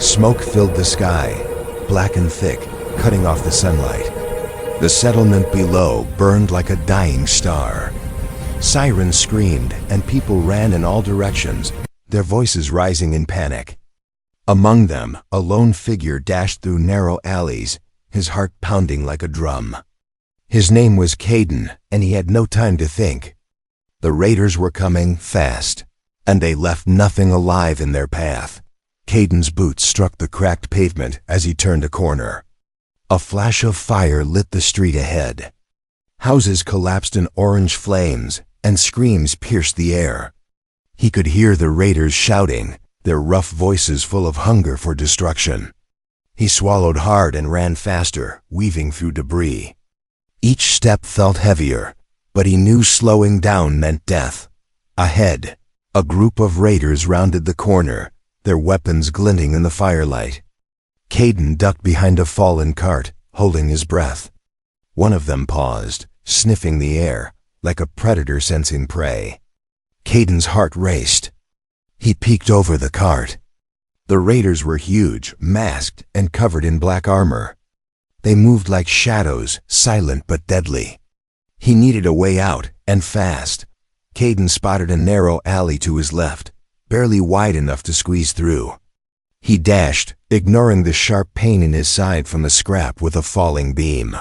Smoke filled the sky, black and thick, cutting off the sunlight. The settlement below burned like a dying star. Sirens screamed, and people ran in all directions, their voices rising in panic. Among them, a lone figure dashed through narrow alleys, his heart pounding like a drum. His name was Caden, and he had no time to think. The raiders were coming fast, and they left nothing alive in their path. Caden's boots struck the cracked pavement as he turned a corner. A flash of fire lit the street ahead. Houses collapsed in orange flames, and screams pierced the air. He could hear the raiders shouting, their rough voices full of hunger for destruction. He swallowed hard and ran faster, weaving through debris. Each step felt heavier, but he knew slowing down meant death. Ahead, a group of raiders rounded the corner, their weapons glinting in the firelight. Caden ducked behind a fallen cart, holding his breath. One of them paused, sniffing the air, like a predator sensing prey. Caden's heart raced. He peeked over the cart. The raiders were huge, masked, and covered in black armor. They moved like shadows, silent but deadly. He needed a way out, and fast. Caden spotted a narrow alley to his left, barely wide enough to squeeze through. He dashed, ignoring the sharp pain in his side from the scrap with a falling beam.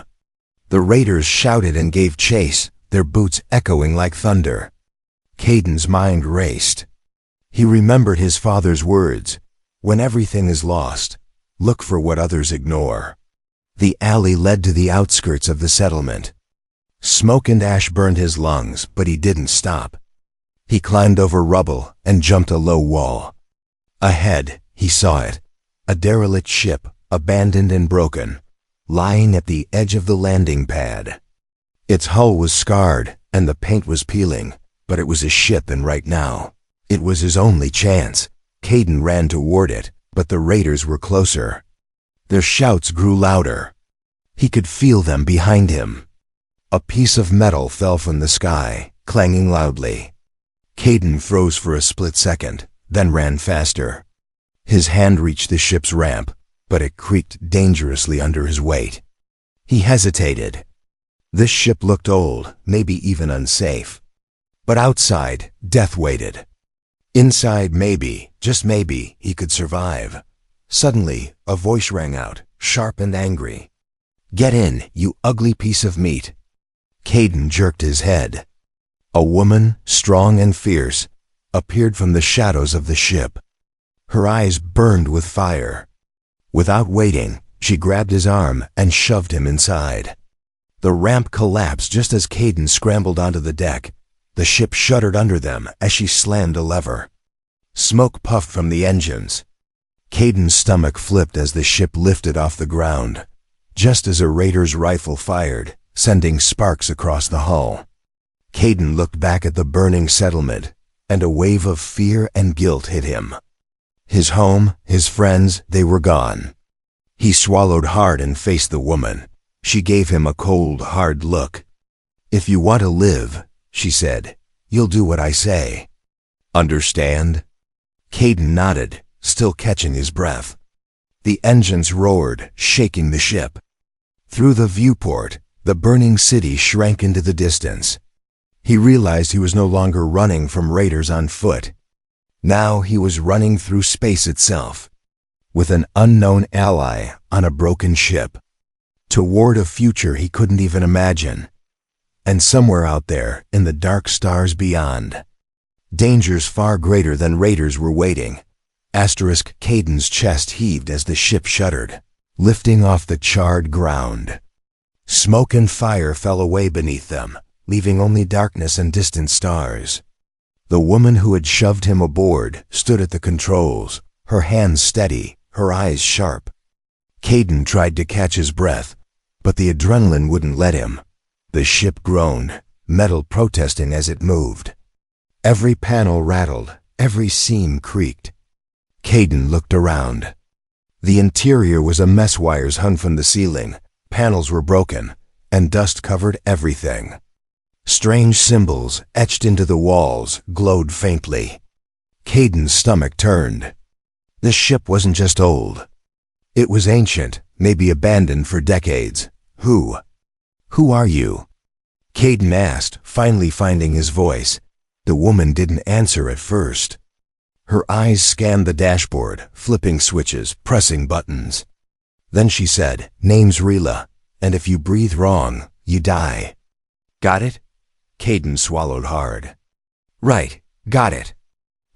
The raiders shouted and gave chase, their boots echoing like thunder. Caden's mind raced. He remembered his father's words, "When everything is lost, look for what others ignore." The alley led to the outskirts of the settlement. Smoke and ash burned his lungs, but he didn't stop. He climbed over rubble and jumped a low wall. Ahead, he saw it, a derelict ship, abandoned and broken, lying at the edge of the landing pad. Its hull was scarred, and the paint was peeling, but it was a ship, and right now, it was his only chance. Caden ran toward it, but the raiders were closer. Their shouts grew louder. He could feel them behind him. A piece of metal fell from the sky, clanging loudly. Caden froze for a split second, then ran faster. His hand reached the ship's ramp, but it creaked dangerously under his weight. He hesitated. This ship looked old, maybe even unsafe. But outside, death waited. Inside, maybe, just maybe, he could survive. Suddenly, a voice rang out, sharp and angry. "Get in, you ugly piece of meat." Caden jerked his head. A woman, strong and fierce, appeared from the shadows of the ship. Her eyes burned with fire. Without waiting, she grabbed his arm and shoved him inside. The ramp collapsed just as Caden scrambled onto the deck. The ship shuddered under them as she slammed a lever. Smoke puffed from the engines. Caden's stomach flipped as the ship lifted off the ground, just as a raider's rifle fired, sending sparks across the hull. Caden looked back at the burning settlement, and a wave of fear and guilt hit him. His home, his friends, they were gone. He swallowed hard and faced the woman. She gave him a cold, hard look. "If you want to live," she said, "you'll do what I say. Understand?" Caden nodded, still catching his breath. The engines roared, shaking the ship. Through the viewport, the burning city shrank into the distance. He realized he was no longer running from raiders on foot. Now he was running through space itself, with an unknown ally on a broken ship, toward a future he couldn't even imagine. And somewhere out there, in the dark stars beyond, dangers far greater than raiders were waiting. Caden's chest heaved as the ship shuddered, lifting off the charred ground. Smoke and fire fell away beneath them, leaving only darkness and distant stars. The woman who had shoved him aboard stood at the controls, her hands steady, her eyes sharp. Caden tried to catch his breath, but the adrenaline wouldn't let him. The ship groaned, metal protesting as it moved. Every panel rattled, every seam creaked. Caden looked around. The interior was a mess. Wires hung from the ceiling, panels were broken, and dust covered everything. Strange symbols, etched into the walls, glowed faintly. Caden's stomach turned. This ship wasn't just old. It was ancient, maybe abandoned for decades. Who are you? Caden asked, finally finding his voice. The woman didn't answer at first. Her eyes scanned the dashboard, flipping switches, pressing buttons. Then she said, "Name's Rila, and if you breathe wrong, you die." "Got it?" Caden swallowed hard. "Right, got it."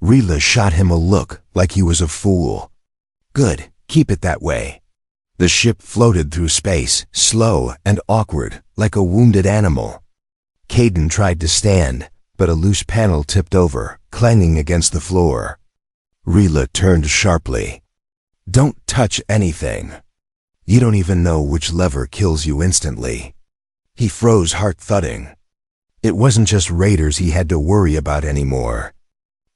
Rila shot him a look like he was a fool. "Good, keep it that way." The ship floated through space, slow and awkward, like a wounded animal. Caden tried to stand, but a loose panel tipped over, clanging against the floor. Rila turned sharply. "Don't touch anything. You don't even know which lever kills you instantly." He froze, heart thudding. It wasn't just raiders he had to worry about anymore.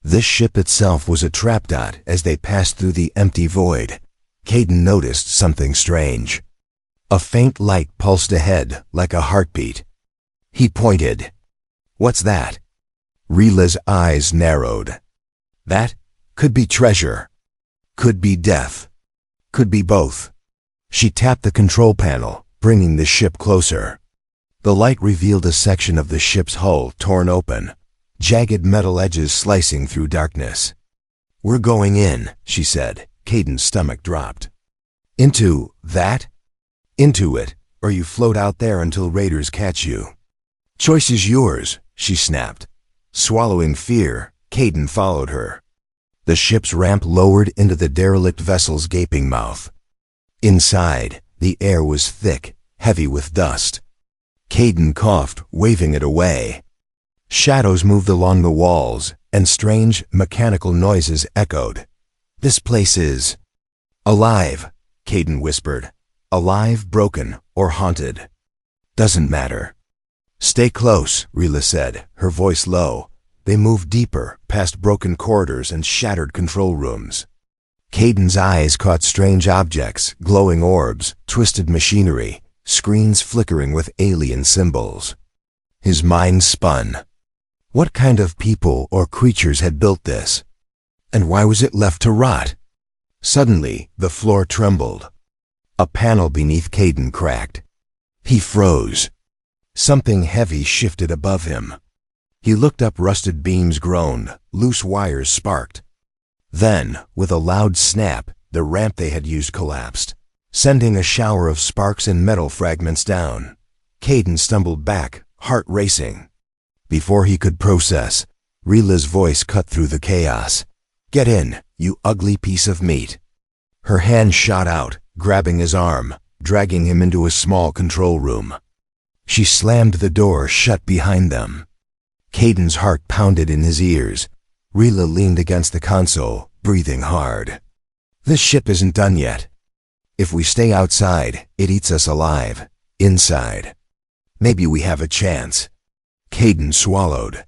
This ship itself was a trap dot as they passed through the empty void. Caden noticed something strange. A faint light pulsed ahead, like a heartbeat. He pointed. "What's that?" Rila's eyes narrowed. "That could be treasure. Could be death. Could be both." She tapped the control panel, bringing the ship closer. The light revealed a section of the ship's hull torn open, jagged metal edges slicing through darkness. "We're going in," she said. Caden's stomach dropped. "Into that?" "Into it, or you float out there until raiders catch you." "Choice is yours," she snapped. Swallowing fear, Caden followed her. The ship's ramp lowered into the derelict vessel's gaping mouth. Inside, the air was thick, heavy with dust. Caden coughed, waving it away. Shadows moved along the walls, and strange, mechanical noises echoed. "This place is alive," Caden whispered. "Alive, broken, or haunted. Doesn't matter." "Stay close," Rila said, her voice low. They moved deeper, past broken corridors and shattered control rooms. Caden's eyes caught strange objects, glowing orbs, twisted machinery, screens flickering with alien symbols. His mind spun. What kind of people or creatures had built this? And why was it left to rot? Suddenly, the floor trembled. A panel beneath Caden cracked. He froze. Something heavy shifted above him. He looked up. Rusted beams groaned, loose wires sparked. Then, with a loud snap, the ramp they had used collapsed, sending a shower of sparks and metal fragments down. Caden stumbled back, heart racing. Before he could process, Rila's voice cut through the chaos. "Get in, you ugly piece of meat." Her hand shot out, grabbing his arm, dragging him into a small control room. She slammed the door shut behind them. Caden's heart pounded in his ears. Rila leaned against the console, breathing hard. "This ship isn't done yet. If we stay outside, it eats us alive. Inside, maybe we have a chance." Caden swallowed.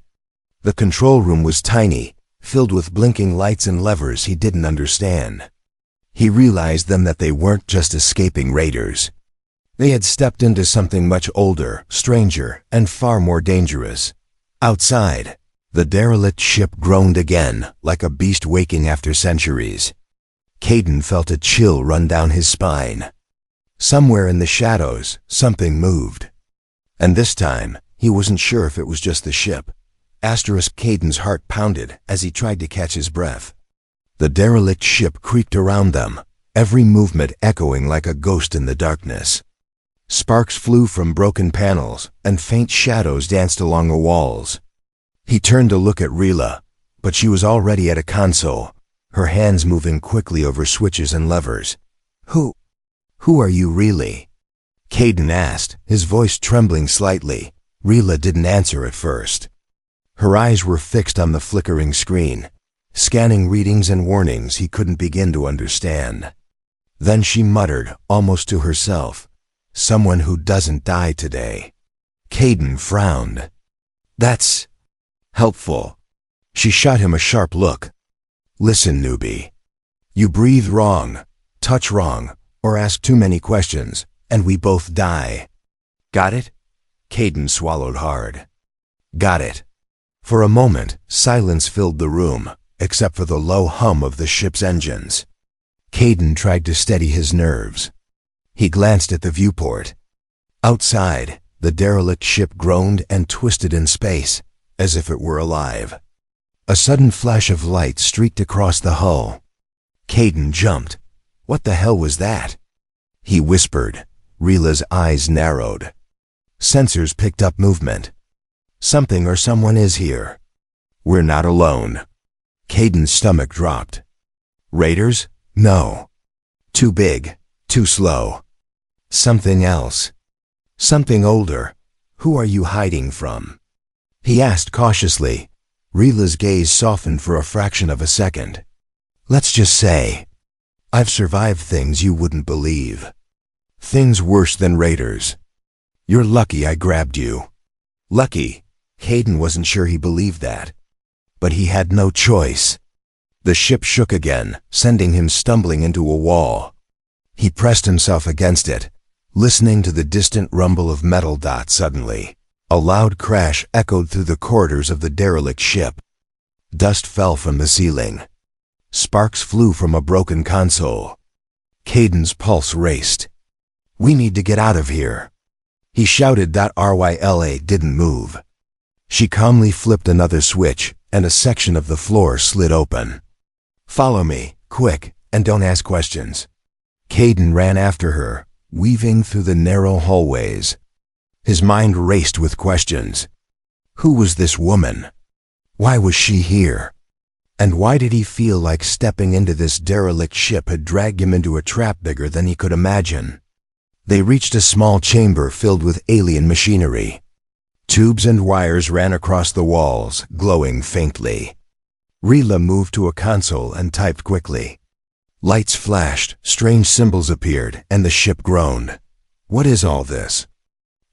The control room was tiny, filled with blinking lights and levers he didn't understand. He realized then that they weren't just escaping raiders. They had stepped into something much older, stranger, and far more dangerous. Outside, the derelict ship groaned again, like a beast waking after centuries. Caden felt a chill run down his spine. Somewhere in the shadows, something moved. And this time, he wasn't sure if it was just the ship. Caden's heart pounded as he tried to catch his breath. The derelict ship creaked around them, every movement echoing like a ghost in the darkness. Sparks flew from broken panels, and faint shadows danced along the walls. He turned to look at Rila, but she was already at a console, her hands moving quickly over switches and levers. Who are you really?" Caden asked, his voice trembling slightly. Rila didn't answer at first. Her eyes were fixed on the flickering screen, scanning readings and warnings he couldn't begin to understand. Then she muttered, almost to herself, "Someone who doesn't die today." Caden frowned. "That's helpful." She shot him a sharp look. "Listen, newbie. You breathe wrong, touch wrong, or ask too many questions, and we both die. Got it?" Caden swallowed hard. "Got it." For a moment, silence filled the room, except for the low hum of the ship's engines. Caden tried to steady his nerves. He glanced at the viewport. Outside, the derelict ship groaned and twisted in space, as if it were alive. A sudden flash of light streaked across the hull. Caden jumped. What the hell was that? He whispered. Rila's eyes narrowed. Sensors picked up movement. Something or someone is here. We're not alone. Caden's stomach dropped. Raiders? No. Too big. Too slow. Something else. Something older. Who are you hiding from? He asked cautiously. Rila's gaze softened for a fraction of a second. Let's just say, I've survived things you wouldn't believe. Things worse than raiders. You're lucky I grabbed you. Lucky? Caden wasn't sure he believed that. But he had no choice. The ship shook again, sending him stumbling into a wall. He pressed himself against it, listening to the distant rumble of metal dots. Suddenly, a loud crash echoed through the corridors of the derelict ship. Dust fell from the ceiling. Sparks flew from a broken console. Caden's pulse raced. We need to get out of here. He shouted. Ryla didn't move. She calmly flipped another switch, and a section of the floor slid open. Follow me, quick, and don't ask questions. Caden ran after her, weaving through the narrow hallways. His mind raced with questions. Who was this woman? Why was she here? And why did he feel like stepping into this derelict ship had dragged him into a trap bigger than he could imagine? They reached a small chamber filled with alien machinery. Tubes and wires ran across the walls, glowing faintly. Rila moved to a console and typed quickly. Lights flashed, strange symbols appeared, and the ship groaned. What is all this?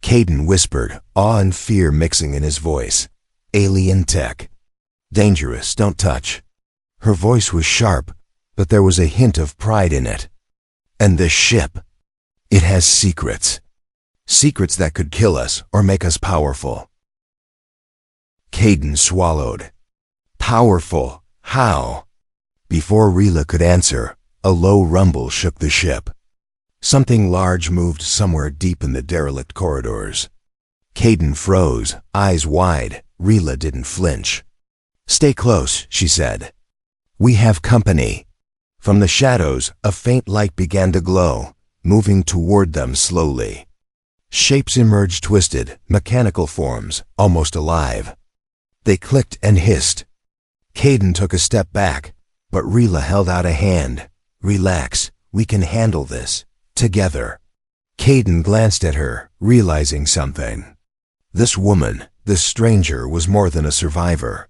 Caden whispered, awe and fear mixing in his voice. Alien tech. Dangerous, don't touch. Her voice was sharp, but there was a hint of pride in it. And this ship, it has secrets. Secrets that could kill us or make us powerful. Caden swallowed. Powerful? How? Before Rila could answer, a low rumble shook the ship. Something large moved somewhere deep in the derelict corridors. Caden froze, eyes wide. Rila didn't flinch. Stay close, she said. We have company. From the shadows, a faint light began to glow, moving toward them slowly. Shapes emerged, twisted, mechanical forms, almost alive. They clicked and hissed. Caden took a step back, but Rila held out a hand. Relax, we can handle this. Together. Caden glanced at her, realizing something. This woman, this stranger, was more than a survivor.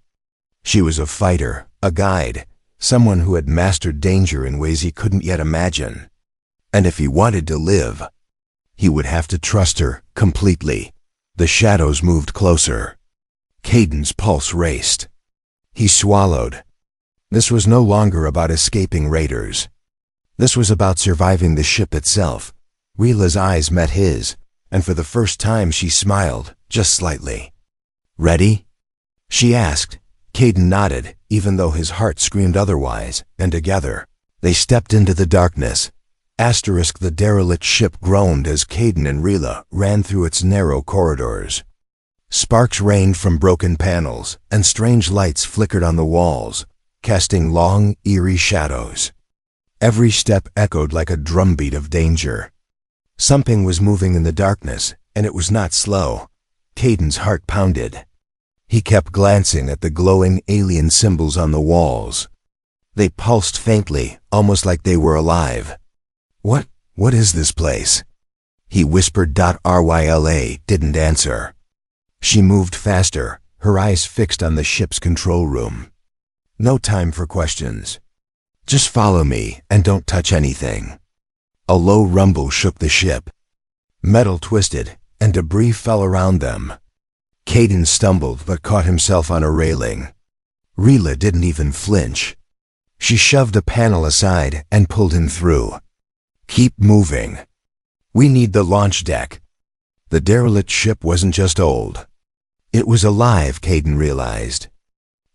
She was a fighter, a guide, someone who had mastered danger in ways he couldn't yet imagine. And if he wanted to live, he would have to trust her completely. The shadows moved closer. Caden's pulse raced. He swallowed. This was no longer about escaping raiders. This was about surviving the ship itself. Rila's eyes met his, and for the first time she smiled, just slightly. Ready? She asked. Caden nodded, even though his heart screamed otherwise, and together, they stepped into the darkness. The derelict ship groaned as Caden and Rila ran through its narrow corridors. Sparks rained from broken panels, and strange lights flickered on the walls, casting long, eerie shadows. Every step echoed like a drumbeat of danger. Something was moving in the darkness, and it was not slow. Caden's heart pounded. He kept glancing at the glowing alien symbols on the walls. They pulsed faintly, almost like they were alive. What is this place? He whispered. Ryla didn't answer. She moved faster, her eyes fixed on the ship's control room. No time for questions. Just follow me and don't touch anything. A low rumble shook the ship. Metal twisted, and debris fell around them. Caden stumbled but caught himself on a railing. Rila didn't even flinch. She shoved a panel aside and pulled him through. Keep moving. We need the launch deck. The derelict ship wasn't just old. It was alive, Caden realized.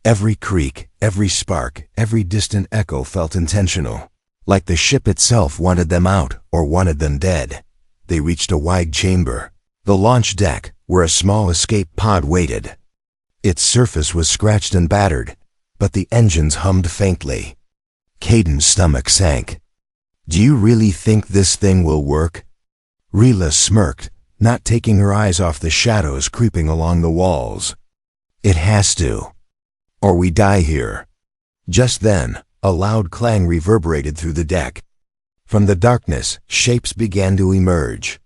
Every creak, every spark, every distant echo felt intentional, Like the ship itself wanted them out or wanted them dead. They reached a wide chamber, the launch deck, where a small escape pod waited. Its surface was scratched and battered, but the engines hummed faintly. Caden's stomach sank. "Do you really think this thing will work?" Rila smirked, not taking her eyes off the shadows creeping along the walls. "It has to. Or we die here." Just then, a loud clang reverberated through the deck. From the darkness, shapes began to emerge.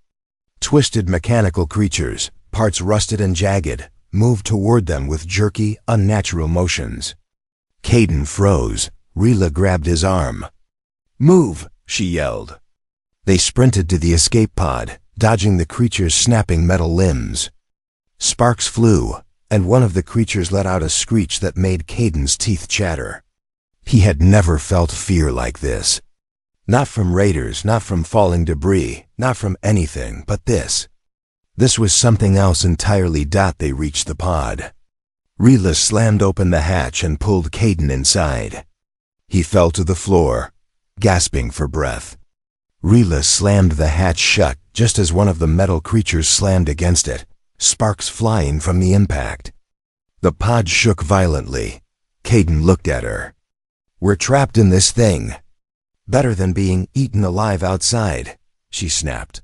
Twisted mechanical creatures, parts rusted and jagged, moved toward them with jerky, unnatural motions. Caden froze. Rila grabbed his arm. "Move!" she yelled. They sprinted to the escape pod, dodging the creature's snapping metal limbs. Sparks flew, and one of the creatures let out a screech that made Caden's teeth chatter. He had never felt fear like this. Not from raiders, not from falling debris, not from anything but this. This was something else entirely. They reached the pod. Rila slammed open the hatch and pulled Caden inside. He fell to the floor, gasping for breath. Rila slammed the hatch shut just as one of the metal creatures slammed against it, sparks flying from the impact. The pod shook violently. Caden looked at her. "We're trapped in this thing. Better than being eaten alive outside," she snapped.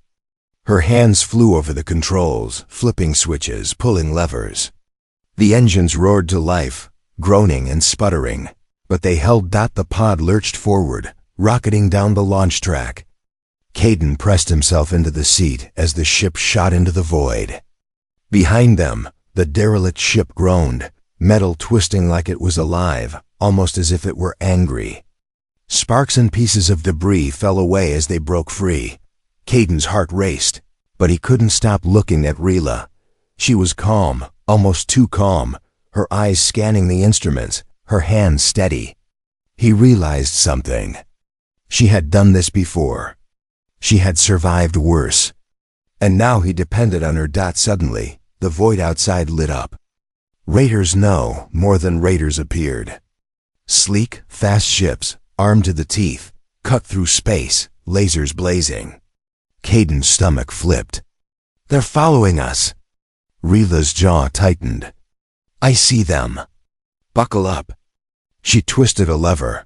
Her hands flew over the controls, flipping switches, pulling levers. The engines roared to life, groaning and sputtering, but they held. The pod lurched forward, rocketing down the launch track. Caden pressed himself into the seat as the ship shot into the void. Behind them, the derelict ship groaned, metal twisting like it was alive, almost as if it were angry. Sparks and pieces of debris fell away as they broke free. Caden's heart raced, but he couldn't stop looking at Rila. She was calm, almost too calm, her eyes scanning the instruments, her hands steady. He realized something. She had done this before. She had survived worse. And now he depended on her. Suddenly, the void outside lit up. Raiders no more than raiders appeared. Sleek, fast ships, armed to the teeth, cut through space, lasers blazing. Caden's stomach flipped. "They're following us." Rila's jaw tightened. "I see them. Buckle up." She twisted a lever.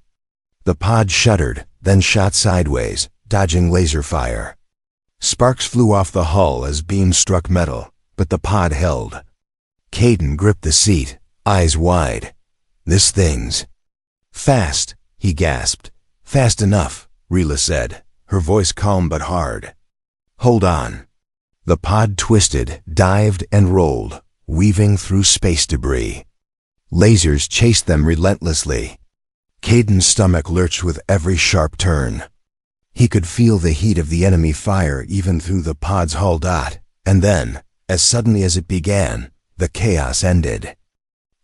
The pod shuddered, then shot sideways, dodging laser fire. Sparks flew off the hull as beams struck metal, but the pod held. Caden gripped the seat, eyes wide. "This thing's fast," he gasped. "Fast enough," Rila said, her voice calm but hard. "Hold on." The pod twisted, dived, and rolled, weaving through space debris. Lasers chased them relentlessly. Caden's stomach lurched with every sharp turn. He could feel the heat of the enemy fire even through the pod's hull. And then, as suddenly as it began, the chaos ended.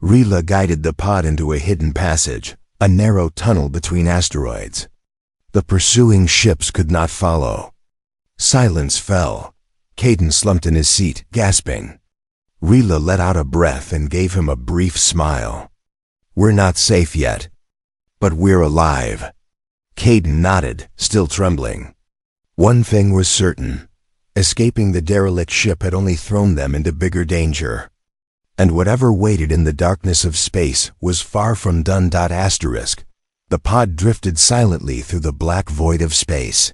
Rila guided the pod into a hidden passage, a narrow tunnel between asteroids. The pursuing ships could not follow. Silence fell. Caden slumped in his seat, gasping. Rila let out a breath and gave him a brief smile. "We're not safe yet. But we're alive." Caden nodded, still trembling. One thing was certain. Escaping the derelict ship had only thrown them into bigger danger. And whatever waited in the darkness of space was far from done. The pod drifted silently through the black void of space.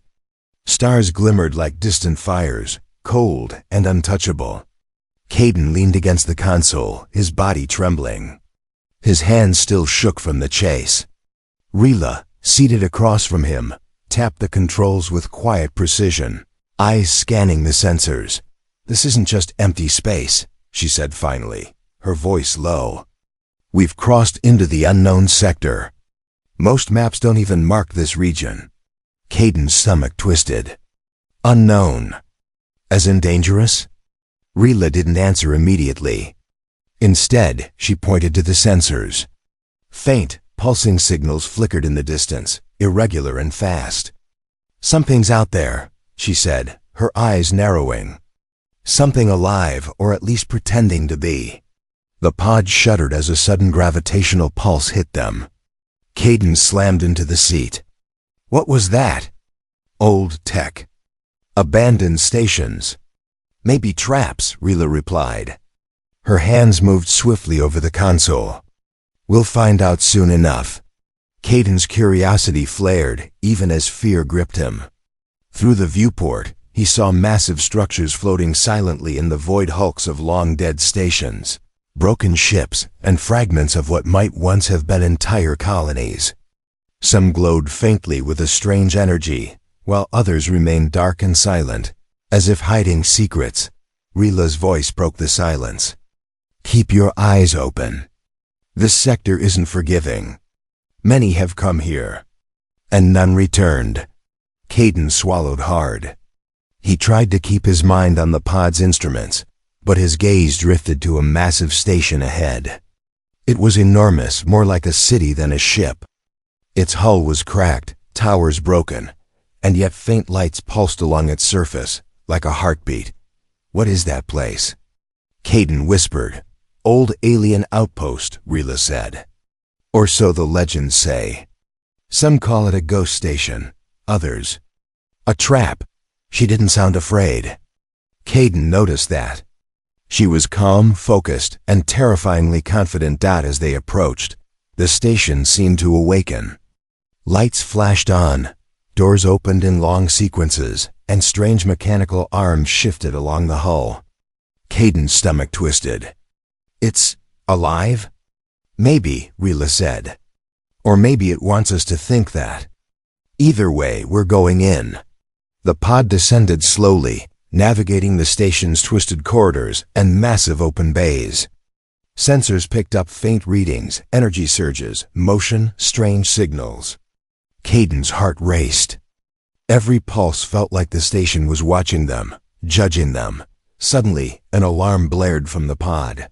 Stars glimmered like distant fires, cold and untouchable. Caden leaned against the console, his body trembling. His hands still shook from the chase. Rila, seated across from him, tapped the controls with quiet precision, eyes scanning the sensors. "This isn't just empty space," she said finally, her voice low. "We've crossed into the unknown sector. Most maps don't even mark this region." Caden's stomach twisted. "Unknown? As in dangerous?" Rila didn't answer immediately. Instead, she pointed to the sensors. Faint, pulsing signals flickered in the distance, irregular and fast. "Something's out there," she said, her eyes narrowing. "Something alive, or at least pretending to be." The pod shuddered as a sudden gravitational pulse hit them. Caden slammed into the seat. What was that? Old tech. Abandoned stations. Maybe traps, Rila replied. Her hands moved swiftly over the console. We'll find out soon enough. Caden's curiosity flared, even as fear gripped him. Through the viewport, he saw massive structures floating silently in the void hulks of long-dead stations, broken ships, and fragments of what might once have been entire colonies. Some glowed faintly with a strange energy, while others remained dark and silent, as if hiding secrets. Rila's voice broke the silence. Keep your eyes open. This sector isn't forgiving. Many have come here, and none returned. Caden swallowed hard. He tried to keep his mind on the pod's instruments, but his gaze drifted to a massive station ahead. It was enormous, more like a city than a ship. Its hull was cracked, towers broken, and yet faint lights pulsed along its surface, like a heartbeat. What is that place? Caden whispered. Old alien outpost, Rila said. Or so the legends say. Some call it a ghost station, others a trap. She didn't sound afraid. Caden noticed that. She was calm, focused, and terrifyingly confident. As they approached, the station seemed to awaken. Lights flashed on, doors opened in long sequences, and strange mechanical arms shifted along the hull. Caden's stomach twisted. It's alive? Maybe, Rila said. Or maybe it wants us to think that. Either way, we're going in. The pod descended slowly, navigating the station's twisted corridors and massive open bays. Sensors picked up faint readings, energy surges, motion, strange signals. Caden's heart raced. Every pulse felt like the station was watching them, judging them. Suddenly, an alarm blared from the pod.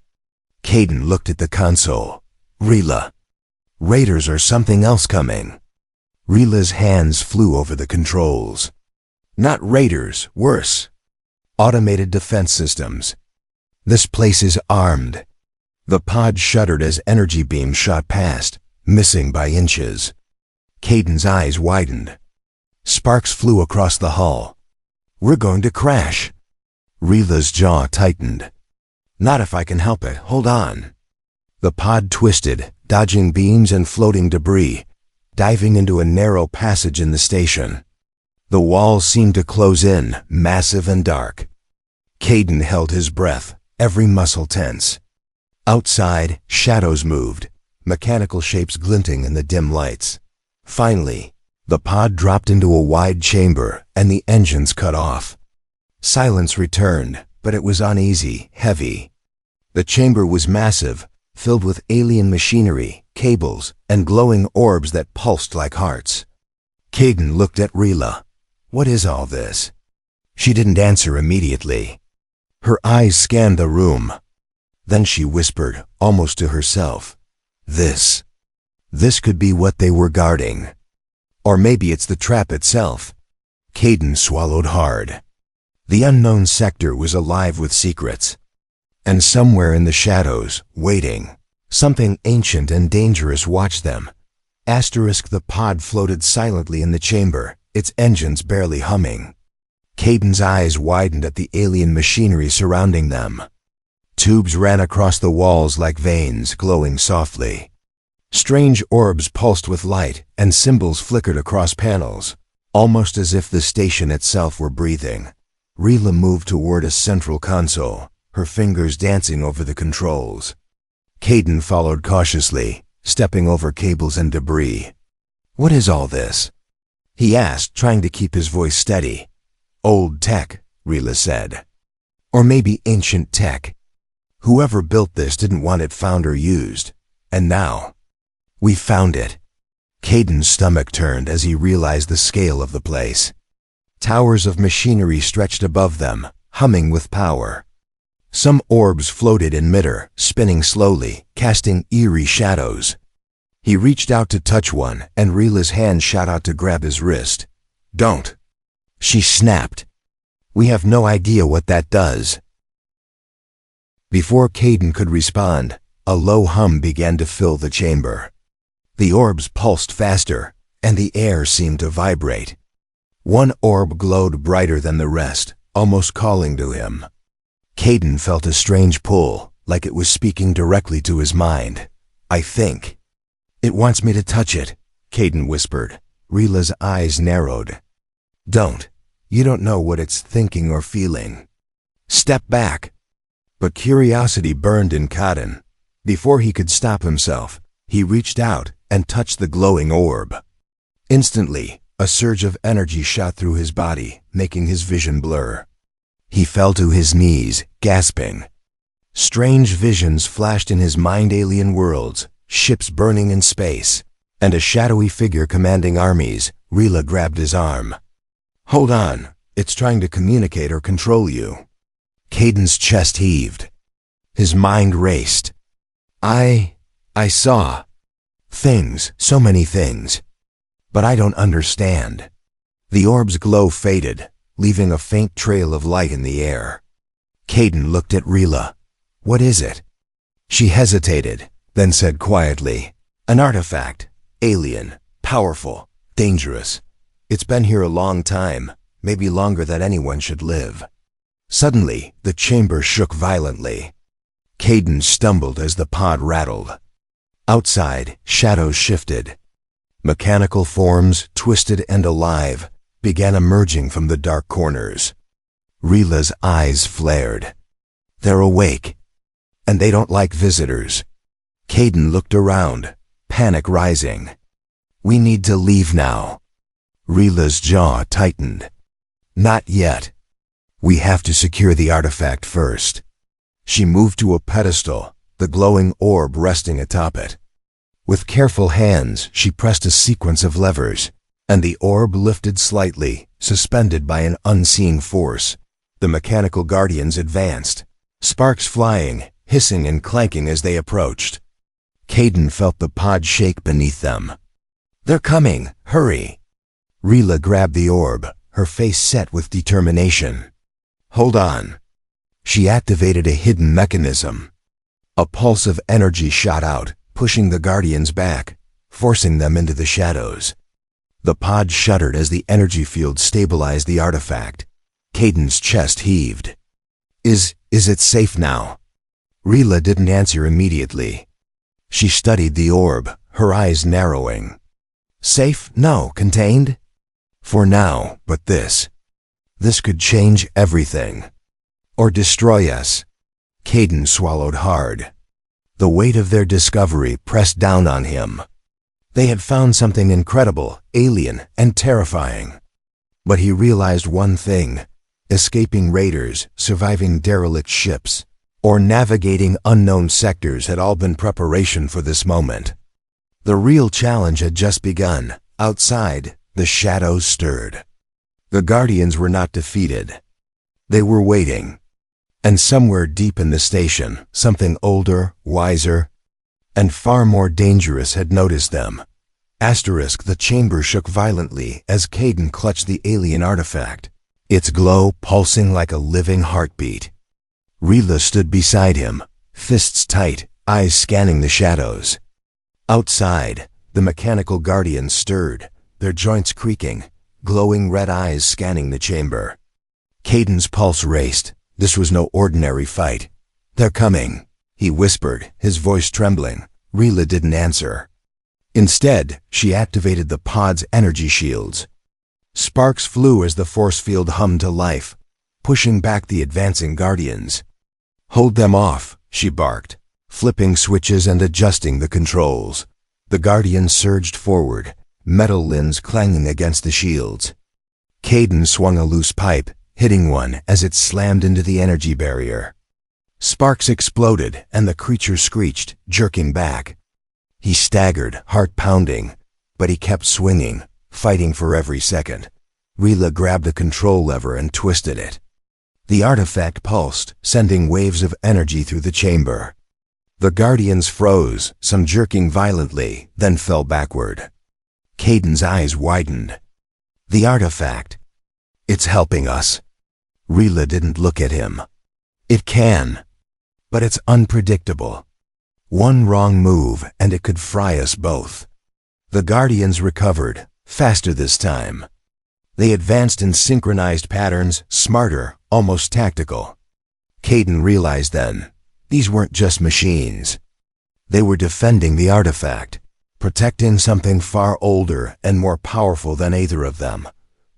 Caden looked at the console. Rila. Raiders or something else coming. Rila's hands flew over the controls. Not raiders, worse. Automated defense systems. This place is armed. The pod shuddered as energy beams shot past, missing by inches. Caden's eyes widened. Sparks flew across the hull. We're going to crash. Rila's jaw tightened. Not if I can help it, hold on. The pod twisted, dodging beams and floating debris, diving into a narrow passage in the station. The walls seemed to close in, massive and dark. Caden held his breath, every muscle tense. Outside, shadows moved, mechanical shapes glinting in the dim lights. Finally, the pod dropped into a wide chamber, and the engines cut off. Silence returned, but it was uneasy, heavy. The chamber was massive, filled with alien machinery, cables, and glowing orbs that pulsed like hearts. Caden looked at Rila. What is all this? She didn't answer immediately. Her eyes scanned the room. Then she whispered, almost to herself, This could be what they were guarding. Or maybe it's the trap itself. Caden swallowed hard. The unknown sector was alive with secrets. And somewhere in the shadows, waiting, something ancient and dangerous watched them. The pod floated silently in the chamber, its engines barely humming. Caden's eyes widened at the alien machinery surrounding them. Tubes ran across the walls like veins, glowing softly. Strange orbs pulsed with light, and symbols flickered across panels, almost as if the station itself were breathing. Rila moved toward a central console, her fingers dancing over the controls. Caden followed cautiously, stepping over cables and debris. What is all this? He asked, trying to keep his voice steady. Old tech, Rila said. Or maybe ancient tech. Whoever built this didn't want it found or used. And now, we found it. Caden's stomach turned as he realized the scale of the place. Towers of machinery stretched above them, humming with power. Some orbs floated in midair, spinning slowly, casting eerie shadows. He reached out to touch one, and Rila's hand shot out to grab his wrist. Don't. She snapped. We have no idea what that does. Before Caden could respond, a low hum began to fill the chamber. The orbs pulsed faster, and the air seemed to vibrate. One orb glowed brighter than the rest, almost calling to him. Caden felt a strange pull, like it was speaking directly to his mind. "I think." "It wants me to touch it," Caden whispered. Rila's eyes narrowed. "Don't. You don't know what it's thinking or feeling. Step back." But curiosity burned in Caden. Before he could stop himself, he reached out and touched the glowing orb. Instantly, a surge of energy shot through his body, making his vision blur. He fell to his knees, gasping. Strange visions flashed in his mind: alien worlds, ships burning in space, and a shadowy figure commanding armies. Rila grabbed his arm. "Hold on, it's trying to communicate or control you." Caden's chest heaved. His mind raced. I saw things, so many things, but I don't understand." The orb's glow faded, leaving a faint trail of light in the air. Caden looked at Rila. "What is it?" She hesitated, then said quietly, "An artifact. Alien, powerful, dangerous. It's been here a long time, maybe longer than anyone should live." Suddenly, the chamber shook violently. Caden stumbled as the pod rattled. Outside, shadows shifted. Mechanical forms, twisted and alive, began emerging from the dark corners. Rila's eyes flared. "They're awake, and they don't like visitors." Caden looked around, panic rising. "We need to leave now." Rila's jaw tightened. "Not yet. We have to secure the artifact first." She moved to a pedestal, the glowing orb resting atop it. With careful hands, she pressed a sequence of levers, and the orb lifted slightly, suspended by an unseen force. The mechanical guardians advanced, sparks flying, hissing and clanking as they approached. Caden felt the pod shake beneath them. "They're coming! Hurry!" Rila grabbed the orb, her face set with determination. "Hold on." She activated a hidden mechanism. A pulse of energy shot out, pushing the guardians back, forcing them into the shadows. The pod shuddered as the energy field stabilized the artifact. Caden's chest heaved. Is it safe now?" Rila didn't answer immediately. She studied the orb, her eyes narrowing. "Safe? No. Contained? For now, but this could change everything. Or destroy us." Caden swallowed hard. The weight of their discovery pressed down on him. They had found something incredible, alien, and terrifying. But he realized one thing: escaping raiders, surviving derelict ships, or navigating unknown sectors had all been preparation for this moment. The real challenge had just begun. Outside, the shadows stirred. The Guardians were not defeated. They were waiting. And somewhere deep in the station, something older, wiser, and far more dangerous had noticed them. The chamber shook violently as Caden clutched the alien artifact, its glow pulsing like a living heartbeat. Rila stood beside him, fists tight, eyes scanning the shadows. Outside, the mechanical guardians stirred, their joints creaking, glowing red eyes scanning the chamber. Caden's pulse raced. This was no ordinary fight. "They're coming," he whispered, his voice trembling. Rila didn't answer. Instead, she activated the pod's energy shields. Sparks flew as the force field hummed to life, pushing back the advancing guardians. "Hold them off," she barked, flipping switches and adjusting the controls. The guardians surged forward, metal limbs clanging against the shields. Caden swung a loose pipe, hitting one as it slammed into the energy barrier. Sparks exploded and the creature screeched, jerking back. He staggered, heart pounding, but he kept swinging, fighting for every second. Rila grabbed a control lever and twisted it. The artifact pulsed, sending waves of energy through the chamber. The guardians froze, some jerking violently, then fell backward. Caden's eyes widened. "The artifact. It's helping us." Rila didn't look at him. "It can, but it's unpredictable. One wrong move and it could fry us both." The guardians recovered, Faster this time. They advanced in synchronized patterns, smarter, almost tactical. Caden realized then, these weren't just machines. They were defending the artifact, protecting something far older and more powerful than either of them.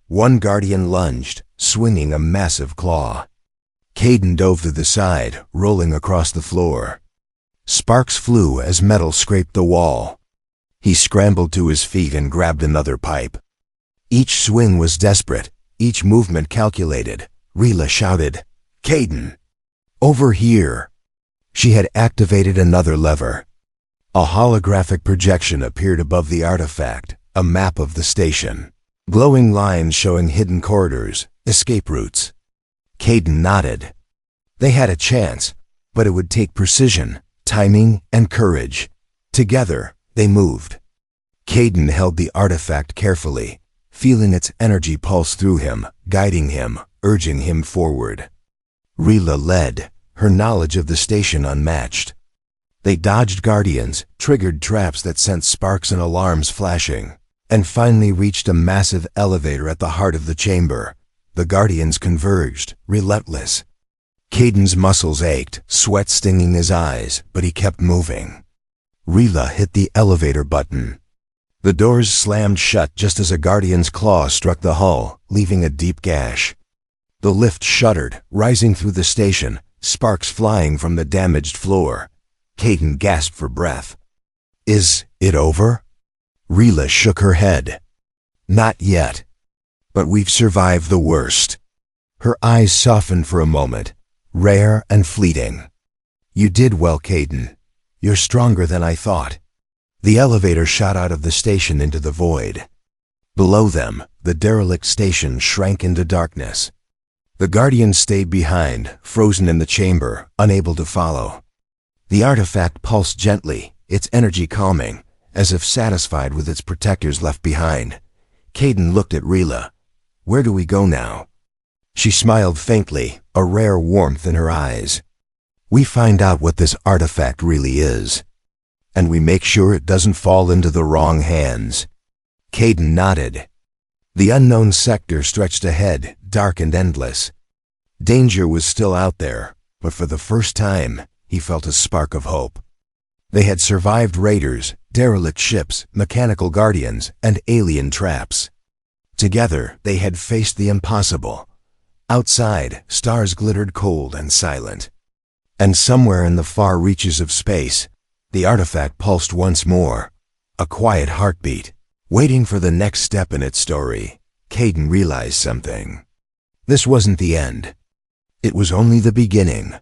One guardian lunged, swinging a massive claw. Caden dove to the side, rolling across the floor. Sparks flew as metal scraped the wall. He scrambled to his feet and grabbed another pipe. Each swing was desperate, each movement calculated. Rila shouted, "Caden! Over here!" She had activated another lever. A holographic projection appeared above the artifact, a map of the station. Glowing lines showing hidden corridors, escape routes. Caden nodded. They had a chance, but it would take precision, timing, and courage. Together, they moved. Caden held the artifact carefully, feeling its energy pulse through him, guiding him, urging him forward. Rila led, her knowledge of the station unmatched. They dodged guardians, triggered traps that sent sparks and alarms flashing, and finally reached a massive elevator at the heart of the chamber. The guardians converged, relentless. Caden's muscles ached, sweat stinging his eyes, but he kept moving. Rila hit the elevator button. The doors slammed shut just as a guardian's claw struck the hull, leaving a deep gash. The lift shuddered, rising through the station, sparks flying from the damaged floor. Caden gasped for breath. "Is it over?" Rila shook her head. "Not yet. But we've survived the worst." Her eyes softened for a moment, rare and fleeting. "You did well, Caden. You're stronger than I thought." The elevator shot out of the station into the void. Below them, the derelict station shrank into darkness. The guardians stayed behind, frozen in the chamber, unable to follow. The artifact pulsed gently, its energy calming, as if satisfied with its protectors left behind. Caden looked at Rila. "Where do we go now?" She smiled faintly, a rare warmth in her eyes. "We find out what this artifact really is. And we make sure it doesn't fall into the wrong hands." Caden nodded. The unknown sector stretched ahead, dark and endless. Danger was still out there, but for the first time, he felt a spark of hope. They had survived raiders, derelict ships, mechanical guardians, and alien traps. Together, they had faced the impossible. Outside, stars glittered cold and silent. And somewhere in the far reaches of space, the artifact pulsed once more, a quiet heartbeat, waiting for the next step in its story. Caden realized something. This wasn't the end. It was only the beginning.